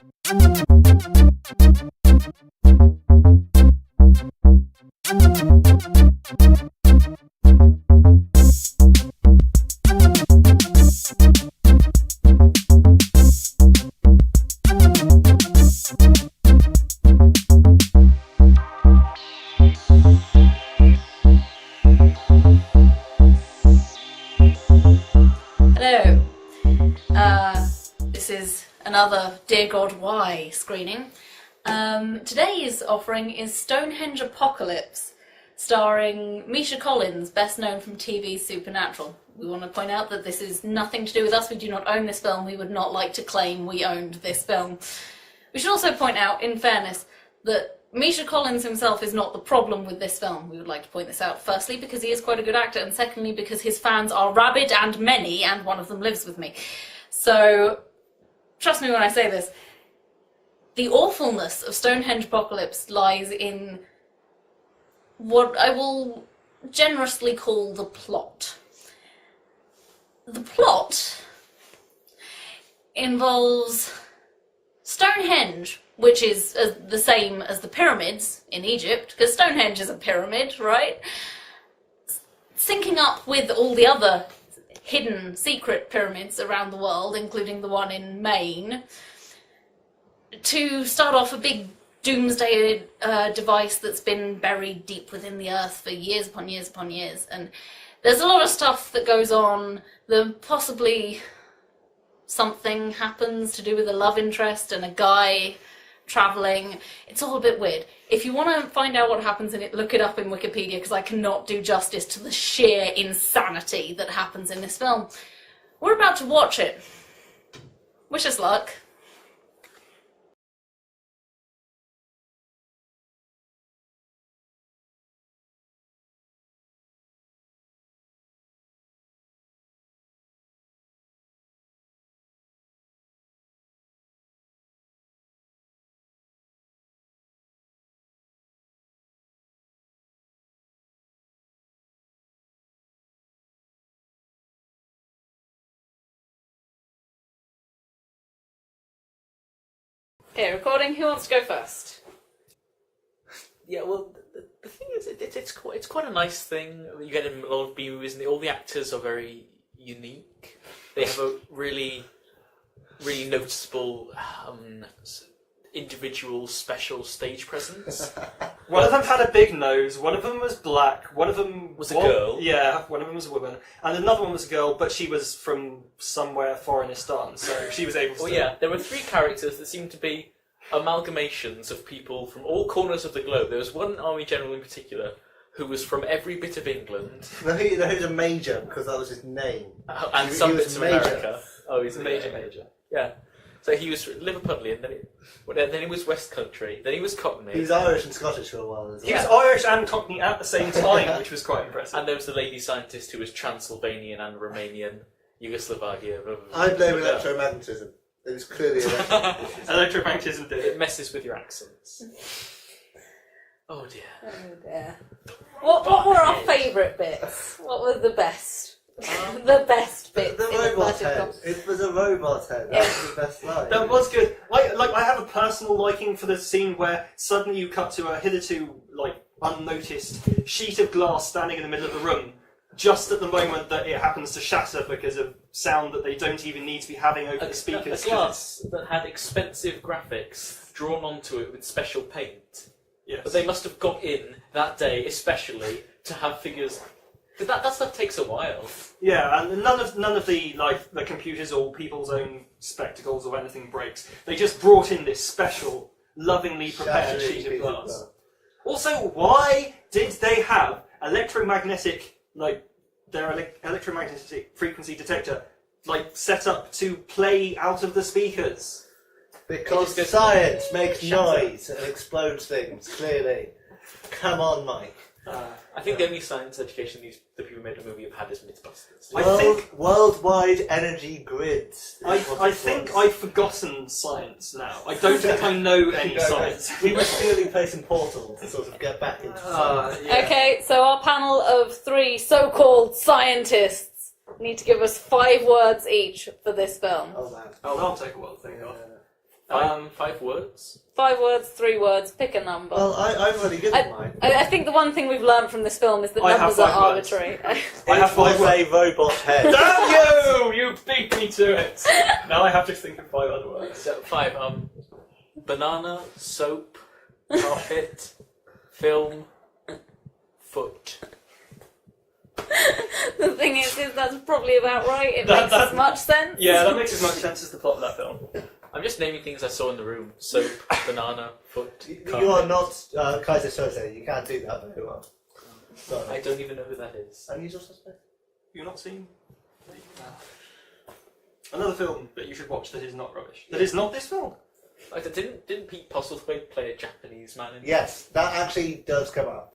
Hello, this is another Dear God Why screening. Today's offering is Stonehenge Apocalypse, starring Misha Collins, best known from TV's Supernatural. We want to point out that this is nothing to do with us, we do not own this film, we would not like to claim we owned this film. We should also point out, in fairness, that Misha Collins himself is not the problem with this film. We would like to point this out, firstly because he is quite a good actor, and secondly because his fans are rabid and many, and one of them lives with me. So, trust me when I say this, the awfulness of Stonehenge Apocalypse lies in what I will generously call the plot. The plot involves Stonehenge, which is the same as the pyramids in Egypt, because Stonehenge is a pyramid, right? Syncing up with all the other hidden, secret pyramids around the world, including the one in Maine, to start off a big doomsday device that's been buried deep within the earth for years upon years upon years. And there's a lot of stuff that goes on, possibly something happens to do with a love interest and a guy travelling. It's all a bit weird. If you want to find out what happens in it, look it up in Wikipedia, because I cannot do justice to the sheer insanity that happens in this film. We're about to watch it. Wish us luck. Okay, recording. Who wants to go first? Yeah, well, the thing is, it's quite a nice thing. You get in a lot of B movies, and all the actors are very unique. They have a really noticeable individual special stage presence. One of them had a big nose, one of them was black, one of them was a girl. Yeah, one of them was a woman, and another one was a girl, but she was from somewhere foreignistan, so she was able to... Well, yeah, there were three characters that seemed to be amalgamations of people from all corners of the globe. There was one army general in particular who was from every bit of England. No, he was a major, because that was his name. And some bits of major. America. Oh, he's a major. Yeah. So he was Liverpudlian, then he was West Country, then he was Cockney. He was Irish and Scottish for a while as well. He was Irish and Cockney at the same time, which was quite impressive. And there was the lady scientist who was Transylvanian and Romanian, Yugoslavia. I blame electromagnetism. It was clearly electromagnetism. Electromagnetism did It messes with your accents. Oh dear. Oh dear. What were our favourite bits? What were the best? The best bits. The robot head. It was a robot head. That was the best line. That was good. I have a personal liking for the scene where suddenly you cut to a hitherto unnoticed sheet of glass standing in the middle of the room, just at the moment that it happens to shatter because of sound that they don't even need to be having over the speakers. A glass that had expensive graphics drawn onto it with special paint. Yes. But they must have got in that day, especially to have figures. Because that stuff takes a while. Yeah, and none of the computers or people's own spectacles or anything breaks. They just brought in this special, lovingly prepared sheet of glass. Also, why did they have electromagnetic, their electromagnetic frequency detector, set up to play out of the speakers? Because science makes noise and explodes things, clearly. Come on, Mike. I think the only science education the people who made the movie have had is Mythbusters. Worldwide energy grids. I think I've forgotten science now. I don't think I know any science. We were stealing place in Portal to sort of get back into science. Yeah. Okay, so our panel of three so-called scientists need to give us 5 words each for this film. Oh man. Oh, that'll take a while to think of. Five words. 5 words, 3 words, pick a number. Well, I'm really good at mine. I think the one thing we've learned from this film is that I have numbers are 5 words. arbitrary. I have It was 5 words. a robot head. Damn you! You beat me to it. Now I have to think of 5 other words. So 5. Banana, soap, carpet, film, foot. The thing is that's probably about right. It That- makes that- as much sense. Yeah, that makes as much sense as the plot of that film. I'm just naming things I saw in the room. Soap, banana, foot, carpet. You are not Kaiser Soze. You can't do that very well. I Sorry. don't even know who that is. Unusual suspect? You've not seen? Another film that you should watch that is not rubbish. That is not this film. Like, didn't Pete Postlethwaite play a Japanese man in Yes, that actually does come up.